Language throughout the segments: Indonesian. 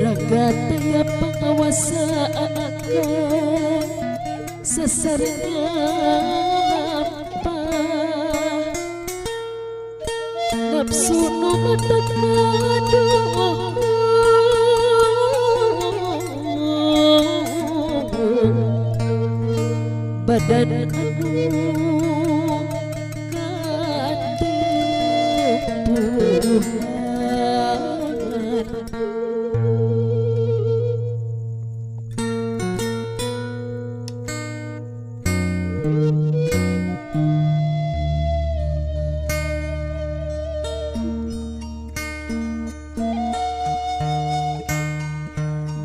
raga daya penguasa akan sesarnya apa nafsu numatak madu badan anu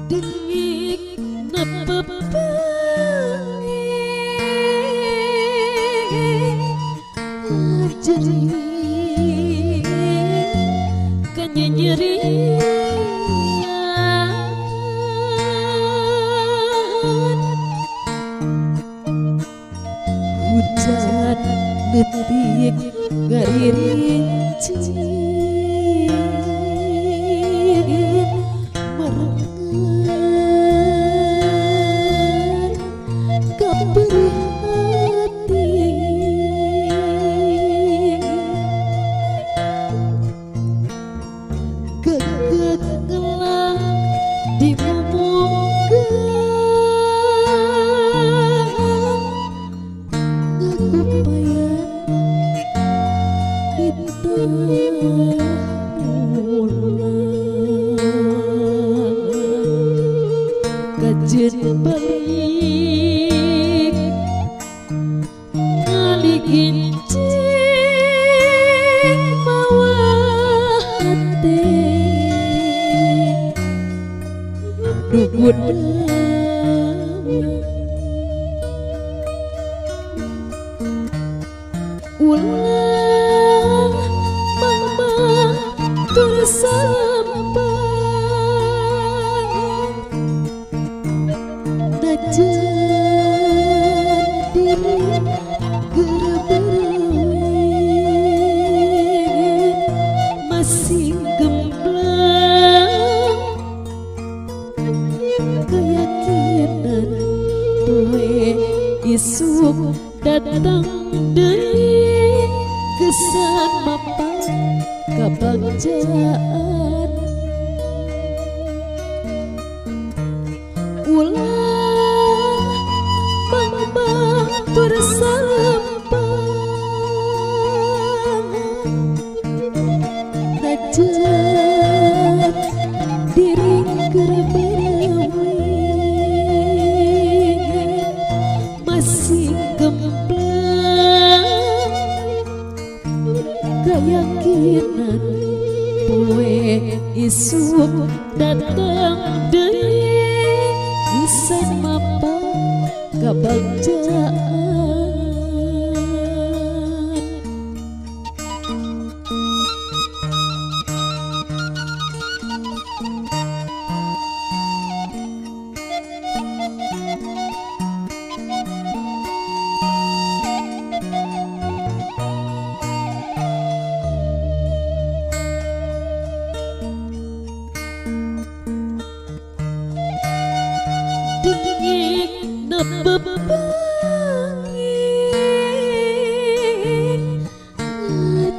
dengik napepangi jadi kenyerian hujan detik garirinci merengan kaberi hati gegelah di mumukan ngagupayan kajen balik ngaligincing mawa hati dugut ulah mama tersampang najan diri gerbering masih gemblang keyakinan poe isuk datang dari kesan mapan kebagjaan ulah mama tersampang najan diri gerbering masih gemblang keyakinan poe isuk datang dari kisah mapa kebagjaan dengik napepangi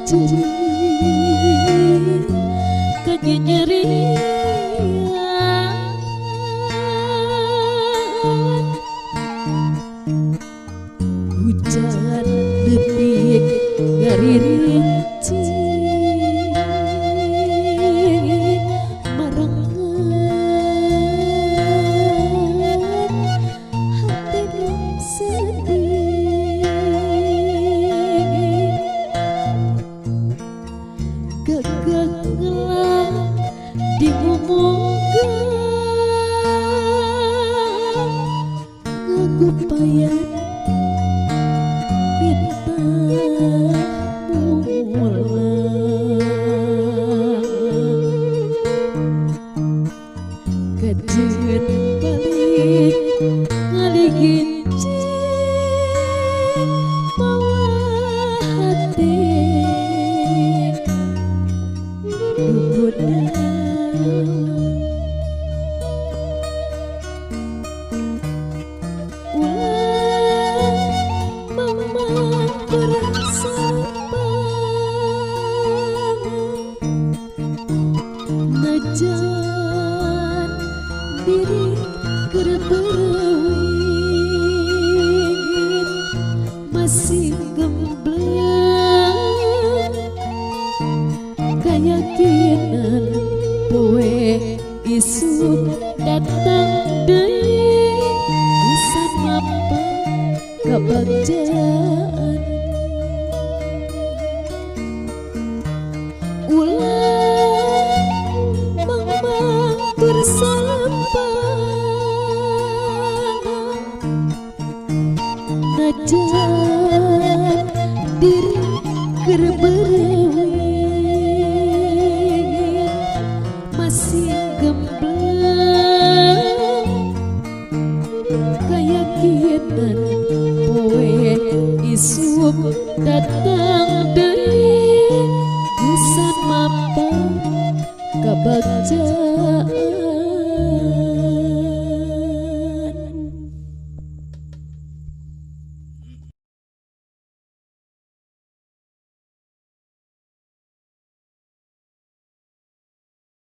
jadi kenyerian hujan detik garirinci gegelah di mumukan ngagupayan bintang mulang kajen balik ngaligincing mawa hati hujan diri kerberwin masih gembleng keyakinan poe isuk datang deui bisa mapa kebagjaan ulang mang bersalampang najan diri kerberwin masih gembleng keyakinan poe isuk datang deui geus mapa kebagjaan